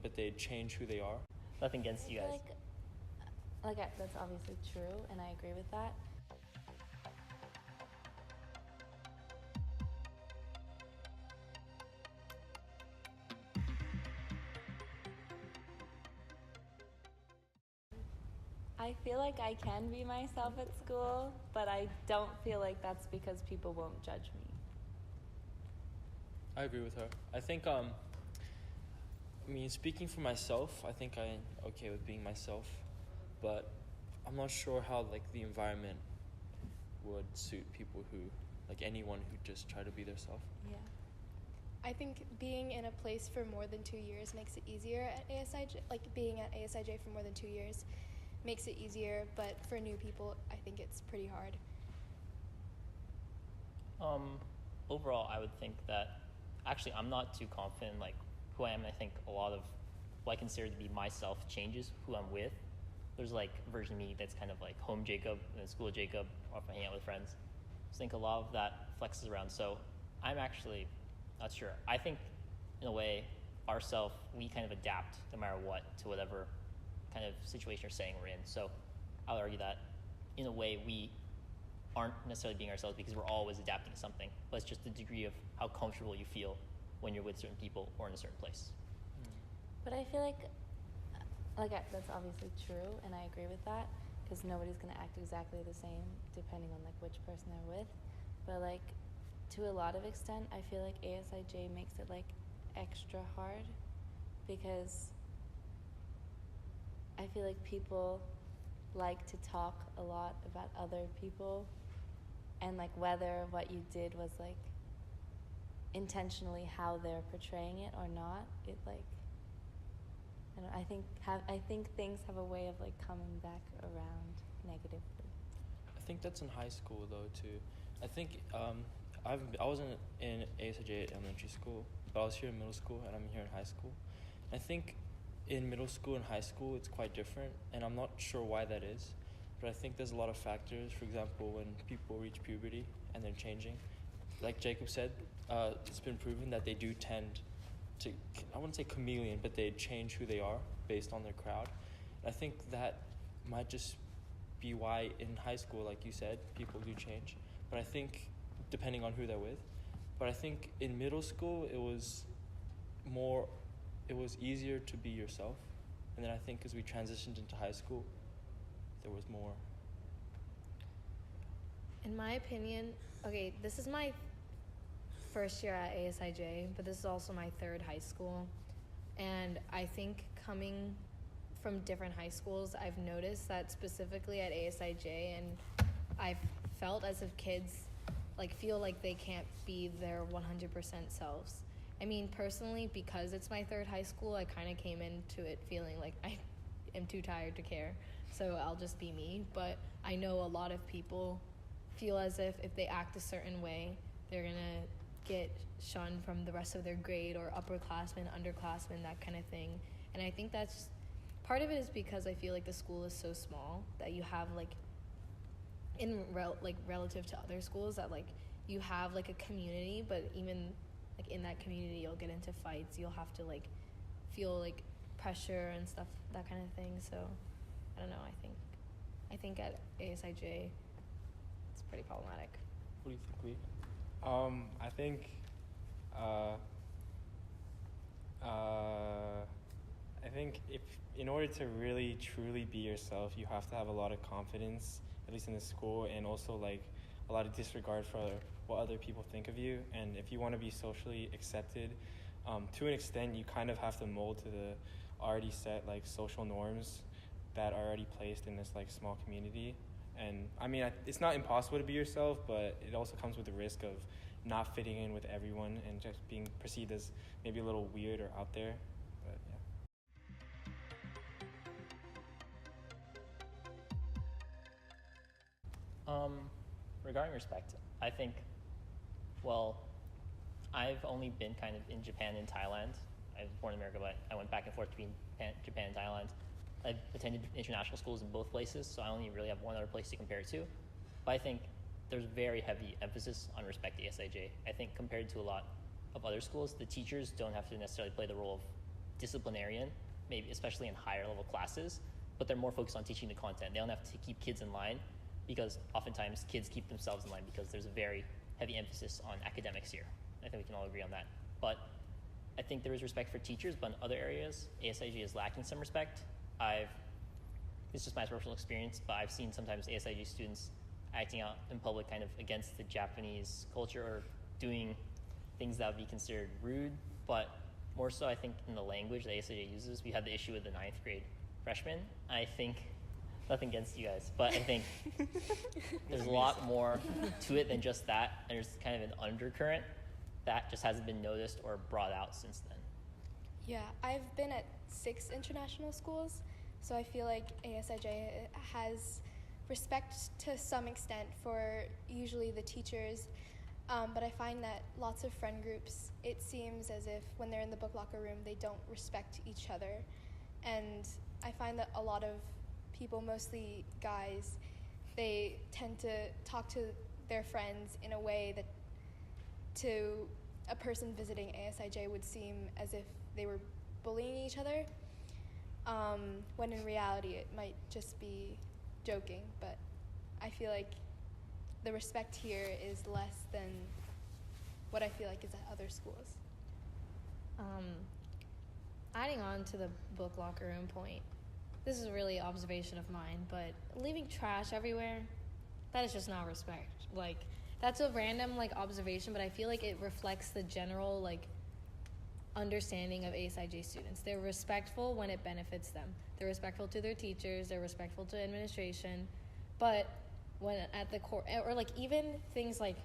but they change who they are. Nothing against you guys. That's obviously true, and I agree with that. I feel like I can be myself at school, but I don't feel like that's because people won't judge me. I agree with her. I think, speaking for myself, I think I'm okay with being myself, but I'm not sure how, the environment would suit people who, anyone who just try to be their self. Yeah. I think being in a place for more than 2 years makes it easier at ASIJ. Being at ASIJ for more than 2 years makes it easier, but for new people, I think it's pretty hard. Overall, I would think that, actually, I'm not too confident in who I am. I think a lot of what I consider to be myself changes who I'm with. There's a version of me that's kind of home Jacob and then school Jacob, or if I hang out with friends. I think a lot of that flexes around. So I'm actually not sure. I think in a way, ourself, we kind of adapt no matter what to whatever kind of situation or setting we're in. So I would argue that in a way we aren't necessarily being ourselves because we're always adapting to something, but it's just the degree of how comfortable you feel when you're with certain people or in a certain place. But I feel that's obviously true, and I agree with that, because nobody's going to act exactly the same depending on which person they're with. But to a lot of extent, I feel like ASIJ makes it extra hard, because I feel like people like to talk a lot about other people, and whether what you did was intentionally how they're portraying it or not, it I think things have a way of coming back around negatively. I think that's in high school though too. I think I wasn't in ASIJ at elementary school, but I was here in middle school and I'm here in high school. I think in middle school and high school it's quite different, and I'm not sure why that is, but I think there's a lot of factors. For example, when people reach puberty and they're changing, like Jacob said, it's been proven that they do tend to, I wouldn't say chameleon, but they change who they are based on their crowd. And I think that might just be why in high school, like you said, people do change. But I think depending on who they're with. But I think in middle school it was easier to be yourself. And then I think as we transitioned into high school, there was more. In my opinion, okay, this is my first year at ASIJ, but this is also my third high school. And I think coming from different high schools, I've noticed that specifically at ASIJ, and I've felt as if kids feel like they can't be their 100% selves. I mean, personally, because it's my third high school, I kind of came into it feeling like I am too tired to care, so I'll just be me. But I know a lot of people feel as if they act a certain way, they're gonna get shunned from the rest of their grade, or upperclassmen, underclassmen, that kind of thing. And I think that's part of it is because I feel like the school is so small that you have relative to other schools that you have a community, but even in that community you'll get into fights, you'll have to feel pressure and stuff, that kind of thing. So I don't know, I think at ASIJ it's pretty problematic. What do you think, Lee? I think if in order to really truly be yourself, you have to have a lot of confidence, at least in the school, and also a lot of disregard for what other people think of you. And if you want to be socially accepted, to an extent, you kind of have to mold to the already set social norms that are already placed in this small community. And I mean, it's not impossible to be yourself, but it also comes with the risk of not fitting in with everyone and just being perceived as maybe a little weird or out there. But yeah. Regarding respect, I think, I've only been kind of in Japan and Thailand. I was born in America, but I went back and forth between Japan and Thailand. I've attended international schools in both places, so I only really have one other place to compare it to. But I think there's very heavy emphasis on respect at ASIJ. I think compared to a lot of other schools, the teachers don't have to necessarily play the role of disciplinarian, maybe especially in higher level classes, but they're more focused on teaching the content. They don't have to keep kids in line, because oftentimes kids keep themselves in line because there's a very heavy emphasis on academics here. I think we can all agree on that. But I think there is respect for teachers, but in other areas, ASIJ is lacking some respect. It's just my personal experience, but I've seen sometimes ASIJ students acting out in public kind of against the Japanese culture or doing things that would be considered rude, but more so I think in the language that ASIJ uses. We had the issue with the 9th grade freshmen. I think, nothing against you guys, but I think there's a lot more to it than just that. There's kind of an undercurrent that just hasn't been noticed or brought out since then. Yeah, I've been at 6 international schools, so I feel like ASIJ has respect to some extent for usually the teachers, but I find that lots of friend groups, it seems as if when they're in the book locker room, they don't respect each other. And I find that a lot of people, mostly guys, they tend to talk to their friends in a way that to a person visiting ASIJ would seem as if they were bullying each other, when in reality it might just be joking. But I feel like the respect here is less than what I feel like is at other schools. Adding on to the book locker room point, this is really observation of mine, but leaving trash everywhere, that is just not respect. Like, that's a random, like, observation, but I feel like it reflects the general, like, understanding of ASIJ students. They're respectful when it benefits them. They're respectful to their teachers, they're respectful to administration, but when at the core, or, like, even things like,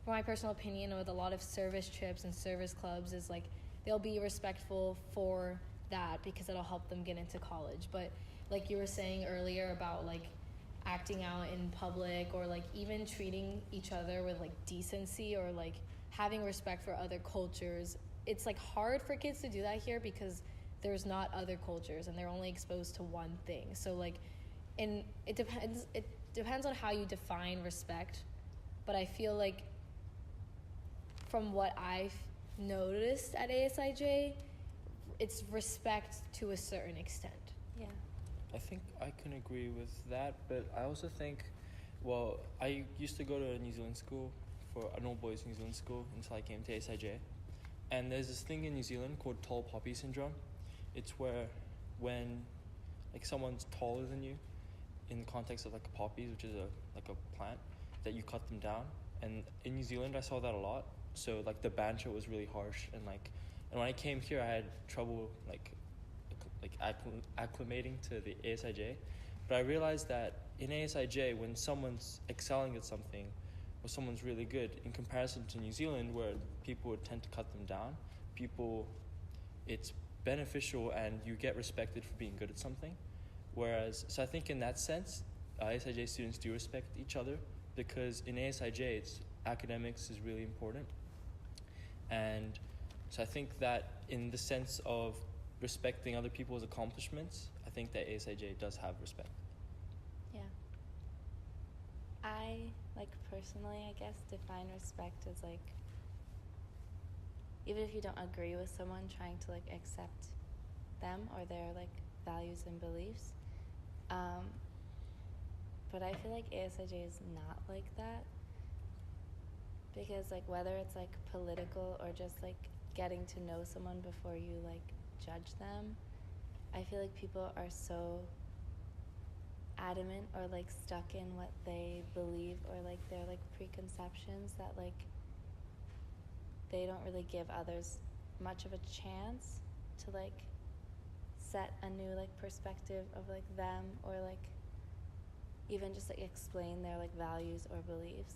for my personal opinion, with a lot of service trips and service clubs, is, like, they'll be respectful for that because it'll help them get into college. But like you were saying earlier about like acting out in public, or like even treating each other with like decency, or like having respect for other cultures, it's like hard for kids to do that here because there's not other cultures and they're only exposed to one thing. So like, and it depends on how you define respect, but I feel like from what I've noticed at ASIJ, it's respect to a certain extent. Yeah. I think I can agree with that, but I also think, well, I used to go to a New Zealand school, for an all-boys New Zealand school, until I came to ASIJ. And there's this thing in New Zealand called tall poppy syndrome. It's where when like someone's taller than you, in the context of like poppies, which is a plant, that you cut them down. And in New Zealand, I saw that a lot. So like the banter was really harsh, and when I came here, I had trouble like acclimating to the ASIJ. But I realized that in ASIJ, when someone's excelling at something, or someone's really good, in comparison to New Zealand, where people would tend to cut them down, it's beneficial and you get respected for being good at something. So I think in that sense, ASIJ students do respect each other, because in ASIJ, academics is really important. And so I think that in the sense of respecting other people's accomplishments, I think that ASIJ does have respect. Yeah. I, like, personally, I guess, define respect as, like, even if you don't agree with someone, trying to, like, accept them or their, like, values and beliefs. But I feel like ASIJ is not like that. Because, like, whether it's, like, political or just, like, getting to know someone before you, like, judge them, I feel like people are so adamant or, like, stuck in what they believe, or, like, their, like, preconceptions, that, like, they don't really give others much of a chance to, like, set a new, like, perspective of, like, them, or, like, even just, like, explain their, like, values or beliefs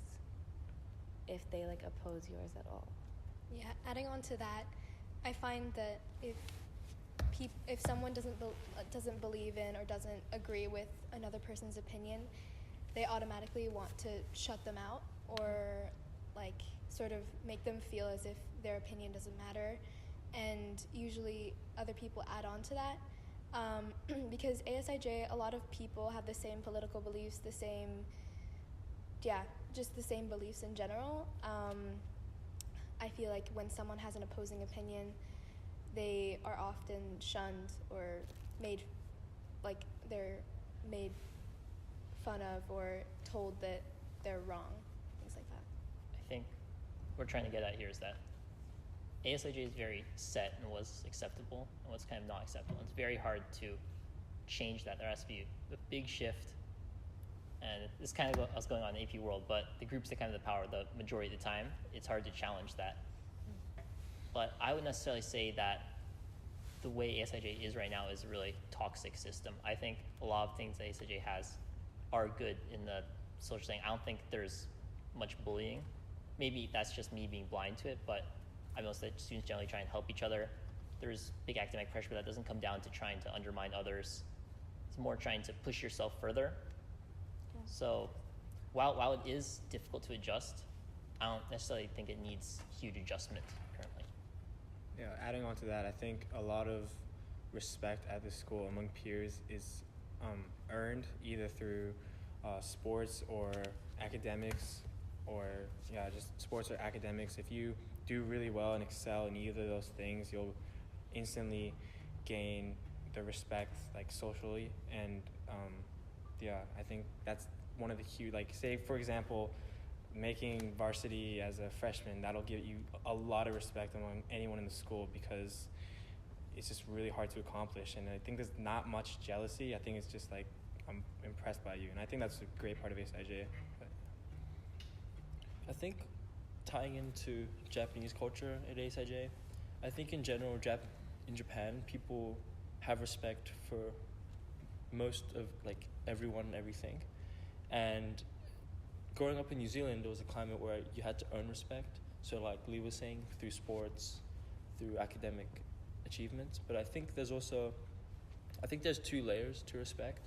if they, like, oppose yours at all. Yeah, adding on to that, I find that if someone doesn't believe in or doesn't agree with another person's opinion, they automatically want to shut them out, or like sort of make them feel as if their opinion doesn't matter. And usually other people add on to that, because ASIJ, a lot of people have the same political beliefs, just the same beliefs in general. I feel like when someone has an opposing opinion, they are often shunned or made, like, they're made fun of or told that they're wrong, things like that. I think what we're trying to get at here is that ASIJ is very set in what's acceptable and what's kind of not acceptable. It's very hard to change that. There has to be a big shift. And this is kind of what's going on in AP world, but the groups that kind of the power the majority of the time, it's hard to challenge that. But I would necessarily say that the way ASIJ is right now is a really toxic system. I think a lot of things that ASIJ has are good in the social setting. I don't think there's much bullying. Maybe that's just me being blind to it, but I know that students generally try and help each other. There's big academic pressure, but that doesn't come down to trying to undermine others. It's more trying to push yourself further. Yeah. So while it is difficult to adjust, I don't necessarily think it needs huge adjustment currently. Yeah, adding on to that, I think a lot of respect at the school among peers is earned either through sports or academics, or just sports or academics. If you do really well and excel in either of those things, you'll instantly gain the respect, like, socially. And I think that's one of the huge, like, say for example, making varsity as a freshman, that'll give you a lot of respect among anyone in the school, because it's just really hard to accomplish. And I think there's not much jealousy. I think it's just like, I'm impressed by you, and I think that's a great part of ASIJ. I think tying into Japanese culture at ASIJ, I think in general, in Japan, people have respect for most of, like, everyone and everything. And growing up in New Zealand, there was a climate where you had to earn respect. So, like Lee was saying, through sports, through academic achievements. But I think there's two layers to respect.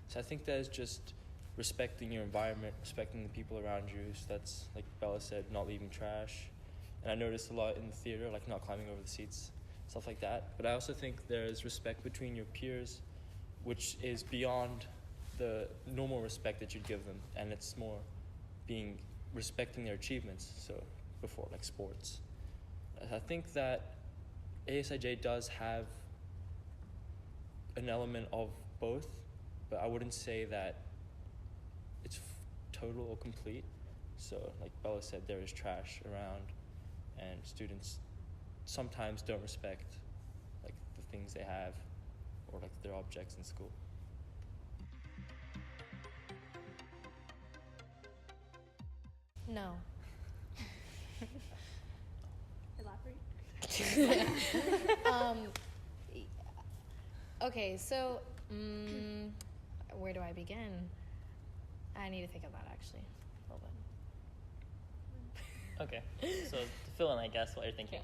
So I think there's just respecting your environment, respecting the people around you. So that's, like Bella said, not leaving trash. And I noticed a lot in the theater, like not climbing over the seats, stuff like that. But I also think there's respect between your peers, which is beyond the normal respect that you'd give them. And it's more respecting their achievements. So before, like, sports. I think that ASIJ does have an element of both, but I wouldn't say that it's total or complete. So, like Bella said, there is trash around, and students sometimes don't respect, like, the things they have or, like, their objects in school. No. Elaborate. Okay, so where do I begin? I need to think of that, actually, a little bit. Okay, so to fill in, I guess, what you're thinking.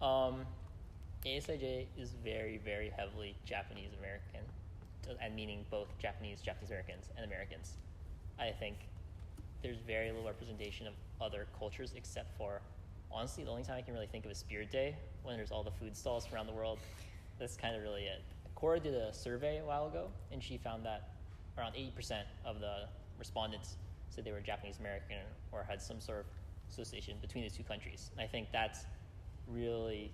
ASIJ is very, very heavily Japanese American, and meaning both Japanese Americans, and Americans. I think there's very little representation of other cultures, except for, honestly, the only time I can really think of is Spirit Day, when there's all the food stalls around the world. That's kind of really it. Cora did a survey a while ago, and she found that around 80% of the respondents said they were Japanese American or had some sort of association between the two countries. And I think that's really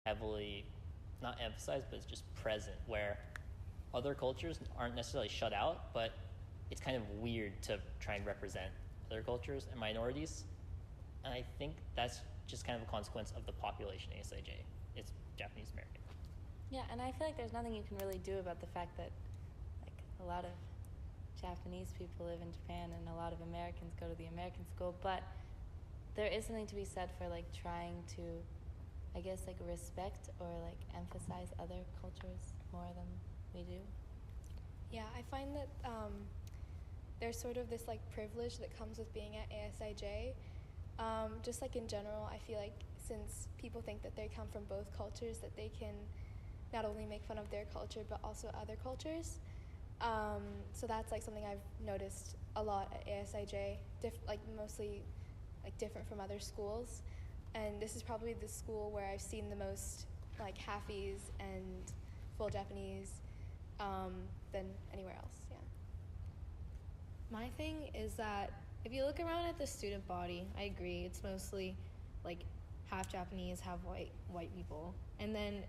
heavily, not emphasized, but it's just present, where other cultures aren't necessarily shut out, but it's kind of weird to try and represent other cultures and minorities. And I think that's just kind of a consequence of the population ASIJ. It's Japanese American. Yeah, and I feel like there's nothing you can really do about the fact that, like, a lot of Japanese people live in Japan and a lot of Americans go to the American school, but there is something to be said for, like, trying to, I guess, like, respect or, like, emphasize other cultures more than we do. Yeah, I find that there's sort of this, like, privilege that comes with being at ASIJ. Just, like, in general, I feel like since people think that they come from both cultures, that they can not only make fun of their culture, but also other cultures. So that's, like, something I've noticed a lot at ASIJ, mostly, like, different from other schools. And this is probably the school where I've seen the most, like, halfies and full Japanese than anywhere else, yeah. My thing is that if you look around at the student body, I agree, it's mostly, like, half Japanese, half white people. And then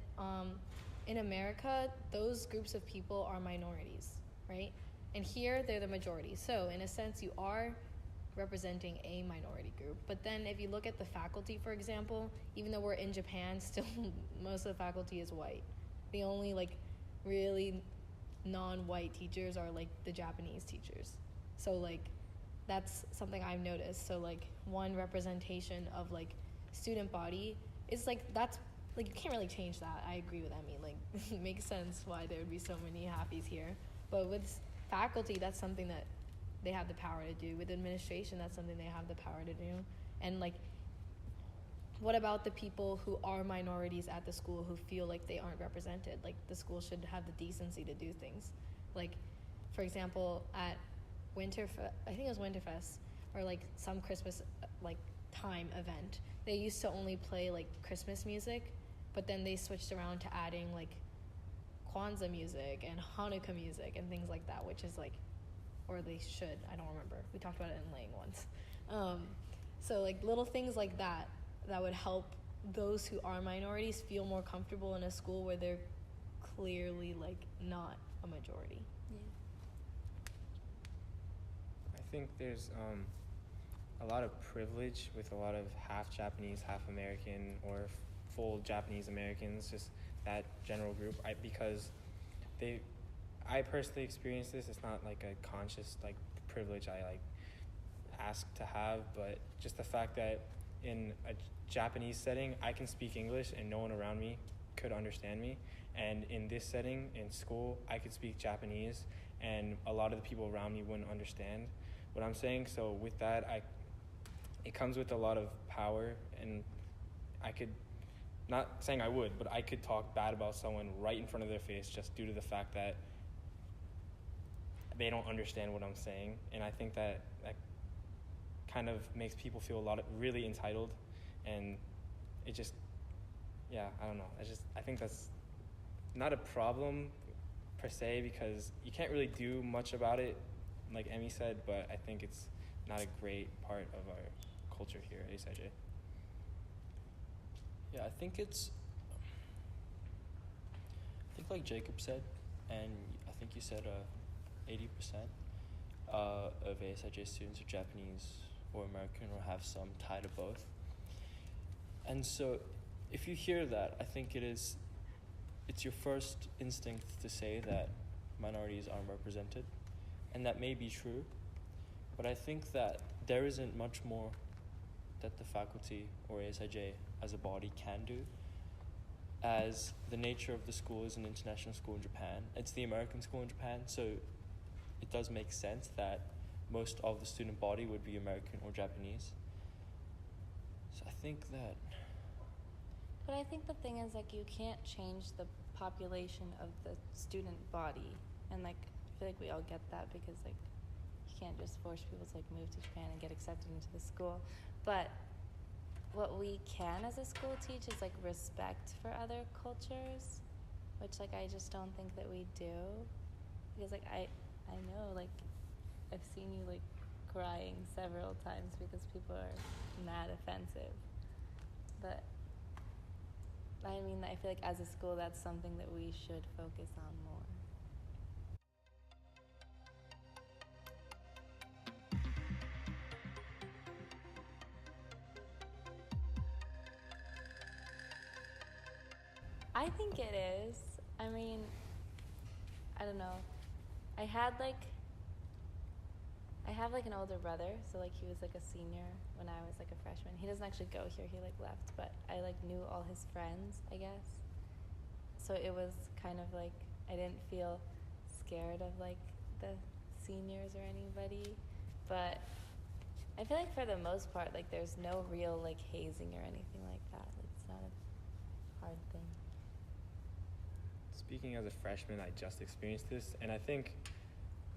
in America, those groups of people are minorities, right? And here, they're the majority. So in a sense, you are representing a minority group. But then if you look at the faculty, for example, even though we're in Japan, still most of the faculty is white. The only like really non-white teachers are like the Japanese teachers. So like that's something I've noticed. So like one representation of like student body is like, that's like, you can't really change that. I agree with Emme. Like it makes sense why there would be so many halfies here. But with faculty, that's something that they have the power to do. With administration, that's something they have the power to do. And like, what about the people who are minorities at the school who feel like they aren't represented? Like the school should have the decency to do things. Like, for example, at I think it was Winterfest, or like some Christmas like time event, they used to only play like Christmas music, but then they switched around to adding like Kwanzaa music and Hanukkah music and things like that, which is like, or they should, I don't remember. We talked about it in Lane once. So like little things like that would help those who are minorities feel more comfortable in a school where they're clearly like not a majority. Yeah. I think there's a lot of privilege with a lot of half Japanese, half American, or full Japanese Americans, just that general group. Because I personally experienced this. It's not like a conscious like privilege I like asked to have, but just the fact that in a Japanese setting, I can speak English and no one around me could understand me. And in this setting, in school, I could speak Japanese and a lot of the people around me wouldn't understand what I'm saying. So with that, it comes with a lot of power, and I could, not saying I would, but I could talk bad about someone right in front of their face just due to the fact that they don't understand what I'm saying. And I think that kind of makes people feel really entitled, and it just, yeah, I don't know. I think that's not a problem per se, because you can't really do much about it, like Emme said, but I think it's not a great part of our culture here at ASIJ. Yeah, I think like Jacob said, and I think you said 80% of ASIJ students are Japanese or American or have some tie to both. And so if you hear that, I think it's your first instinct to say that minorities aren't represented, and that may be true, but I think that there isn't much more that the faculty or ASIJ as a body can do, as the nature of the school is an international school in Japan. It's the American school in Japan, so it does make sense that most of the student body would be American or Japanese. So I think that... But I think the thing is, like, you can't change the population of the student body. And, like, I feel like we all get that, because, like, you can't just force people to, like, move to Japan and get accepted into the school. But what we can as a school teach is, like, respect for other cultures, which, like, I just don't think that we do. Because, like, I know, like, I've seen you, like, crying several times because people are mad offensive. But I mean, I feel like as a school, that's something that we should focus on more. I think it is. I mean, I don't know. I have like an older brother, so like he was like a senior when I was like a freshman. He doesn't actually go here, he like left, but I like knew all his friends, I guess. So it was kind of like, I didn't feel scared of like the seniors or anybody, but I feel like for the most part, like there's no real like hazing or anything like that. Like, it's not a hard thing. Speaking as a freshman, I just experienced this, and I think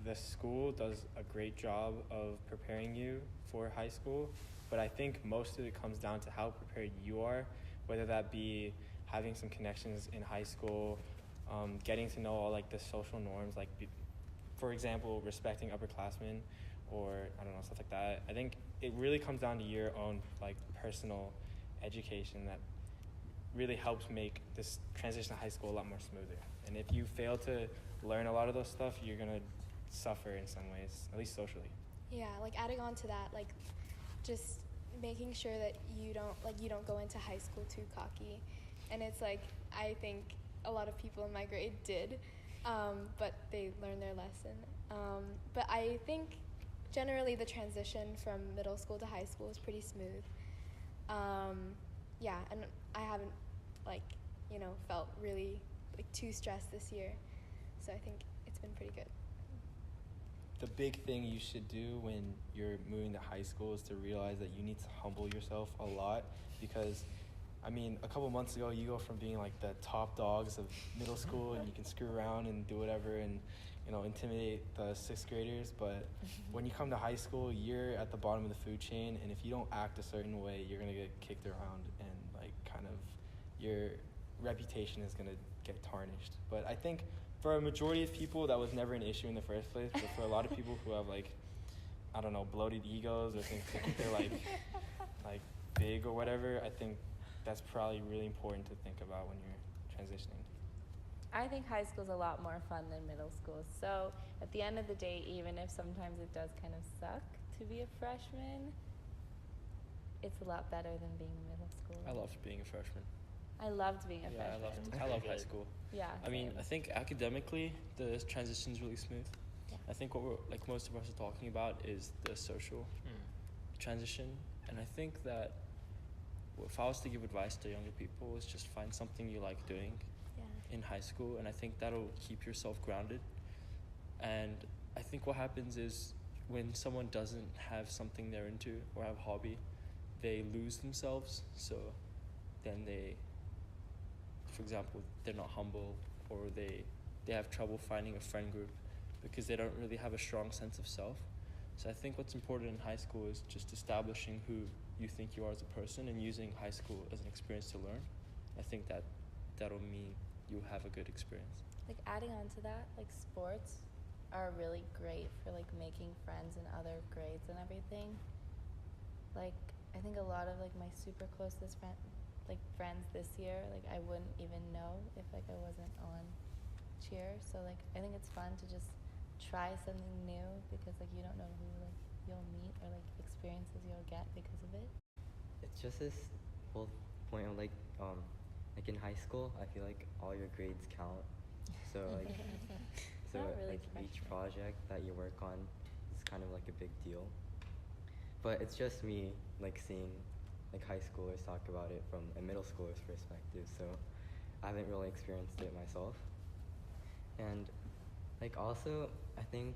the school does a great job of preparing you for high school, but I think most of it comes down to how prepared you are, whether that be having some connections in high school, getting to know all like the social norms, like for example, respecting upperclassmen, or I don't know, stuff like that. I think it really comes down to your own like personal education that really helps make this transition to high school a lot more smoother. And if you fail to learn a lot of those stuff, you're gonna suffer in some ways, at least socially. Yeah, like adding on to that, like just making sure that you don't go into high school too cocky. And it's like, I think a lot of people in my grade did, but they learned their lesson. But I think generally the transition from middle school to high school is pretty smooth. Yeah, and I haven't felt really too stressed this year. So I think it's been pretty good. The big thing you should do when you're moving to high school is to realize that you need to humble yourself a lot, because I mean, a couple months ago, you go from being like the top dogs of middle school and you can screw around and do whatever and, intimidate the sixth graders. But when you come to high school, you're at the bottom of the food chain, and if you don't act a certain way, you're going to get kicked around, and your reputation is going to get tarnished. But I think for a majority of people, that was never an issue in the first place. But for a lot of people who have bloated egos or think they're like big or whatever, I think that's probably really important to think about when you're transitioning. I think high school's a lot more fun than middle school. So at the end of the day, even if sometimes it does kind of suck to be a freshman, it's a lot better than being middle school. I loved being a freshman. I loved being a freshman. I loved high school. Yeah. I mean, I think academically the transition's really smooth. Yeah. I think what most of us are talking about is the social transition, and I think that if I was to give advice to younger people, is just find something you like doing in high school, and I think that'll keep yourself grounded. And I think what happens is when someone doesn't have something they're into or have a hobby, they lose themselves. So then for example, they're not humble, or they have trouble finding a friend group because they don't really have a strong sense of self. So I think what's important in high school is just establishing who you think you are as a person and using high school as an experience to learn. I think that'll mean you'll have a good experience. Like adding on to that, like sports are really great for like making friends in other grades and everything. Like I think a lot of like my super closest friends this year, like I wouldn't even know if like I wasn't on cheer. So like I think it's fun to just try something new, because like you don't know who like you'll meet or like experiences you'll get because of it. It's just this whole point of like in high school, I feel like all your grades count. So like Really each project that you work on is kind of like a big deal. But it's just me like seeing like high schoolers talk about it from a middle schooler's perspective, so I haven't really experienced it myself. And like also I think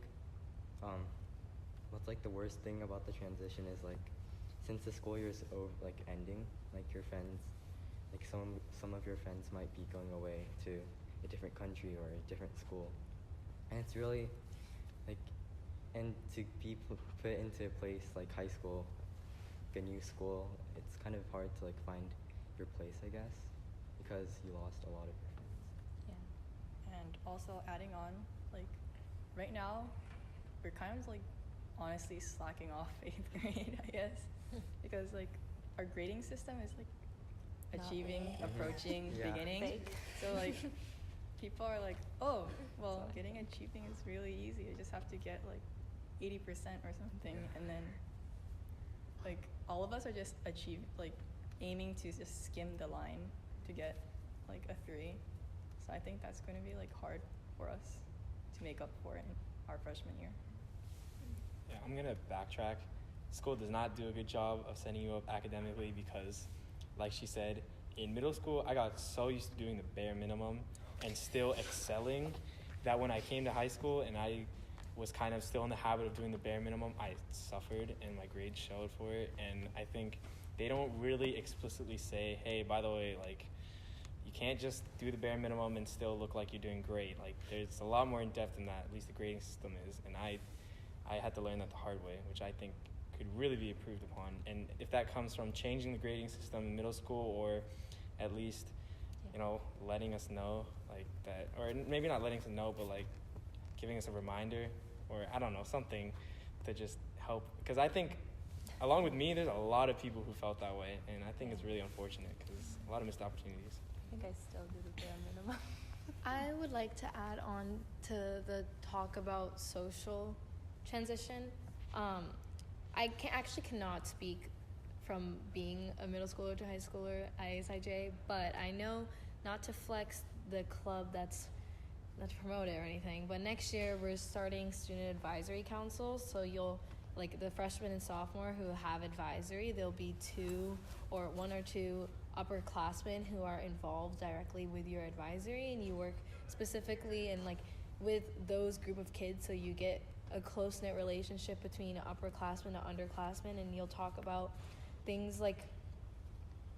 what's like the worst thing about the transition is like since the school year is ending, like your friends, like some of your friends might be going away to a different country or a different school, and it's really and to be put into a place like high school, like a new school, it's kind of hard to find your place, I guess, because you lost a lot of your friends. Yeah. And also adding on, right now, we're kind of honestly slacking off 8th grade, I guess, because our grading system is Not achieving, really. approaching, Yeah. beginning. Fake. So people are oh, well, getting achieving is really easy. You just have to get 80% or something, and then all of us are just aiming to just skim the line to get a 3. So I think that's going to be hard for us to make up for in our freshman year. Yeah, I'm gonna backtrack. School does not do a good job of setting you up academically because, like she said, in middle school, I got so used to doing the bare minimum and still excelling that when I came to high school and I was kind of still in the habit of doing the bare minimum, I suffered and my grades showed for it. And I think they don't really explicitly say, hey, by the way, you can't just do the bare minimum and still look like you're doing great. There's a lot more in depth than that, at least the grading system is. And I had to learn that the hard way, which I think could really be improved upon. And if that comes from changing the grading system in middle school, or at least, letting us know that, or maybe not letting us know, but giving us a reminder, or I don't know, something to just help. Because I think along with me, there's a lot of people who felt that way, and I think it's really unfortunate because a lot of missed opportunities. I think I still do the bare minimum. I would like to add on to the talk about social transition. I cannot speak from being a middle schooler to high schooler at ASIJ, but I know, not to flex the club, that's not to promote it or anything, but next year we're starting student advisory councils, so you'll, like, the freshmen and sophomore who have advisory, there'll be one or two upperclassmen who are involved directly with your advisory, and you work specifically and like with those group of kids, so you get a close-knit relationship between an upperclassman and underclassmen, and you'll talk about things like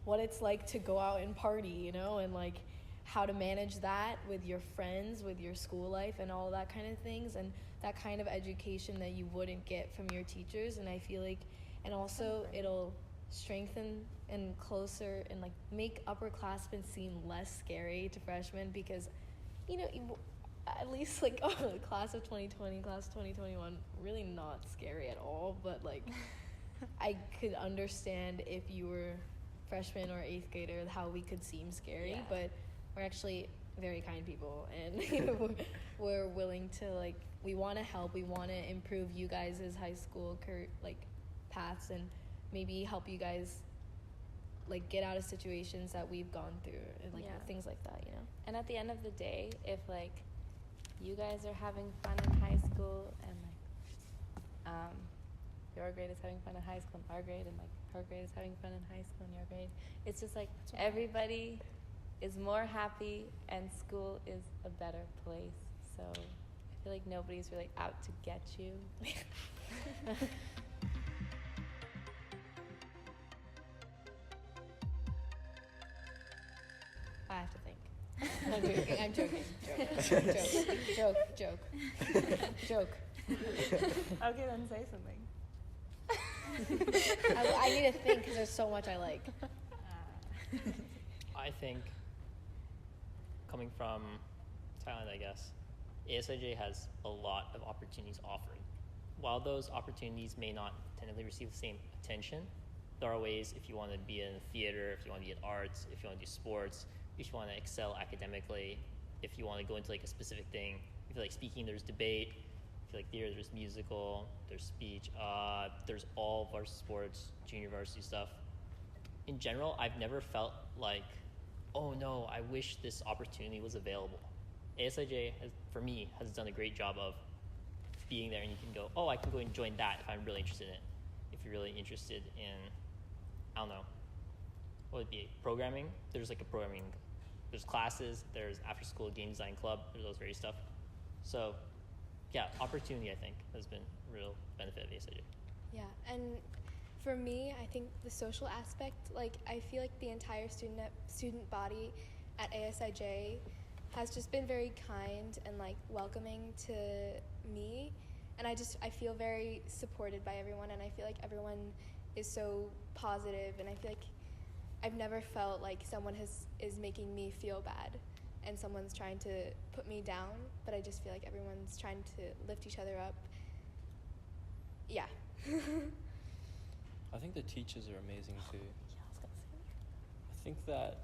what it's like to go out and party, you know, and like how to manage that with your friends, with your school life, and all that kind of things, and that kind of education that you wouldn't get from your teachers. And I feel like, and also it'll strengthen and closer and like make upperclassmen seem less scary to freshmen, because, you know, at least like class of 2020, class of 2021, really not scary at all, but like I could understand if you were freshman or eighth grader how we could seem scary, but we're actually very kind people, and we're willing to, like, we want to help, we want to improve you guys' high school paths, and maybe help you guys like get out of situations that we've gone through, and like things like that, you know. And at the end of the day, if like you guys are having fun in high school, and like your grade is having fun in high school, and our grade, and like her grade is having fun in high school, and your grade, it's just like everybody is more happy, and school is a better place. So I feel like nobody's really out to get you. I have to think. I'm joking. Joke. Okay, then say something. I need to think because there's so much I like. I think, coming from Thailand, I guess, ASIJ has a lot of opportunities offered. While those opportunities may not technically receive the same attention, there are ways, if you want to be in theater, if you want to be in arts, if you want to do sports, if you want to excel academically, if you want to go into like a specific thing. If you like speaking, there's debate. If you like theater, there's musical, there's speech, there's all varsity sports, junior varsity stuff. In general, I've never felt like, oh no, I wish this opportunity was available. ASIJ, for me, has done a great job of being there, and you can go, oh, I can go and join that if I'm really interested in it. If you're really interested in, I don't know, what would it be, programming? There's like a programming, there's classes, there's after school game design club, there's those various stuff. So yeah, opportunity, I think, has been a real benefit of ASIJ. Yeah, and for me, I think the social aspect, like I feel like the entire student body at ASIJ has just been very kind and like welcoming to me, and I feel very supported by everyone, and I feel like everyone is so positive, and I feel like I've never felt like someone is making me feel bad and someone's trying to put me down, but I just feel like everyone's trying to lift each other up. Yeah. I think the teachers are amazing too. Yeah, I was gonna say that. I think that,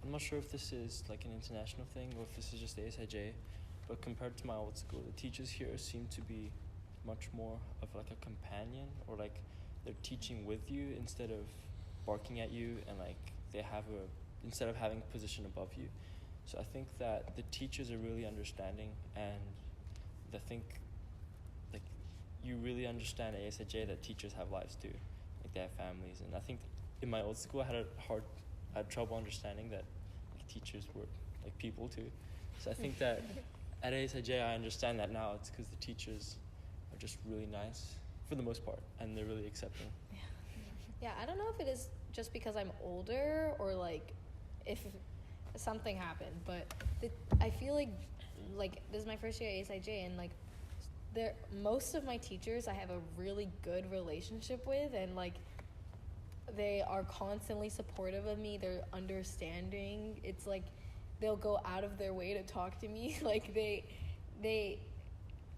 I'm not sure if this is like an international thing or if this is just ASIJ, but compared to my old school, the teachers here seem to be much more of like a companion, or like they're teaching with you instead of barking at you, and like they have instead of having a position above you. So I think that the teachers are really understanding, and I think like you really understand at ASIJ that teachers have lives too, like they have families. And I think in my old school I had trouble understanding that like teachers were like people too. So I think that at ASIJ I understand that now. It's because the teachers are just really nice for the most part, and they're really accepting. Yeah, I don't know if it is just because I'm older or like if something happened, but I feel like this is my first year at ASIJ, and like most of my teachers I have a really good relationship with, and like they are constantly supportive of me. They're understanding. It's like they'll go out of their way to talk to me. Like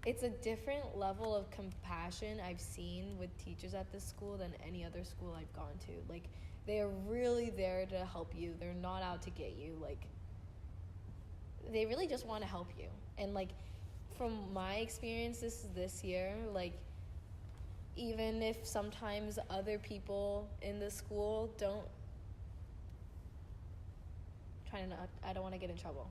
it's a different level of compassion I've seen with teachers at this school than any other school I've gone to. Like, they're really there to help you. They're not out to get you. Like, they really just want to help you. And, like, from my experiences this year, like, even if sometimes other people in the school don't, I don't want to get in trouble.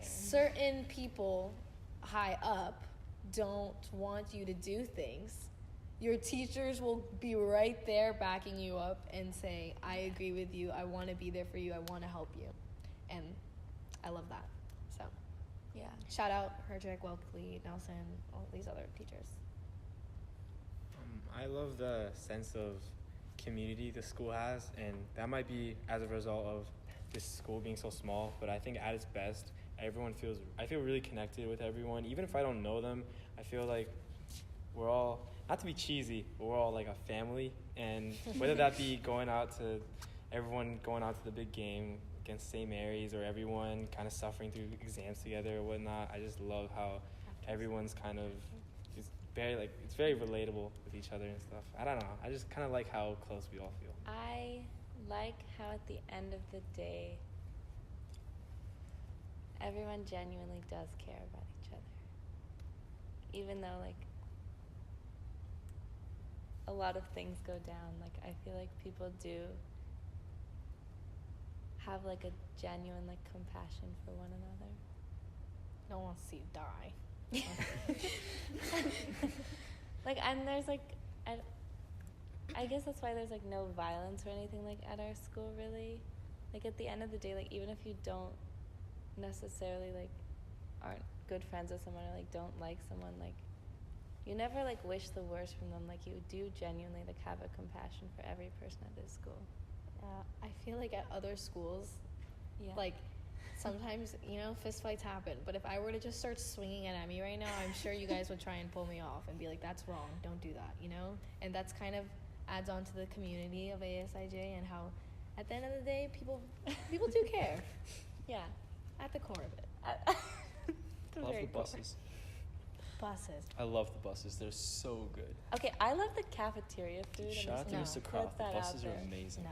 Certain people high up don't want you to do things, your teachers will be right there backing you up and say, I agree with you, I want to be there for you, I want to help you. And I love that. So, Yeah. shout out Herjek, Welkley, Nelson, all these other teachers. I love the sense of community the school has, and that might be as a result of this school being so small, but I think at its best, I feel really connected with everyone. Even if I don't know them, I feel like we're all, not to be cheesy, but we're all like a family. And whether that be everyone going out to the big game against St. Mary's, or everyone kind of suffering through exams together or whatnot, I just love how everyone's kind of, it's very relatable with each other and stuff. I don't know. I just kind of like how close we all feel. I like how at the end of the day, everyone genuinely does care about each other. Even though, like, a lot of things go down, like, I feel like people do have, like, a genuine, like, compassion for one another. No one wants to see you die. Like, and there's, like, I guess that's why there's, like, no violence or anything, like, at our school, really. Like, at the end of the day, like, even if you don't necessarily, like, aren't good friends with someone or, like, don't like someone, like, you never, like, wish the worst from them. Like, you do genuinely, like, have a compassion for every person at this school. I feel like at other schools, like, sometimes, fist fights happen. But if I were to just start swinging at Emme right now, I'm sure you guys would try and pull me off and be like, that's wrong, don't do that, And that's kind of adds on to the community of ASIJ and how, at the end of the day, people do care. Yeah. At the core of it. Love the buses. Buses. I love the buses. They're so good. Okay, I love the cafeteria food. Shout out to Mr. Croft. The buses are amazing. No.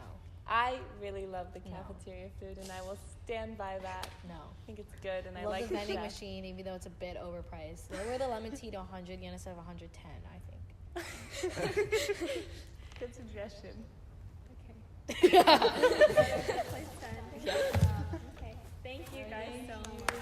I really love the cafeteria food, and I will stand by that. No. I think it's good, and I love like the vending chef. machine, even though it's a bit overpriced. Lower the lemon tea to 100 yen instead of 110, I think. Good suggestion. Okay. Place 10. Yeah. Okay. Thank you guys so much.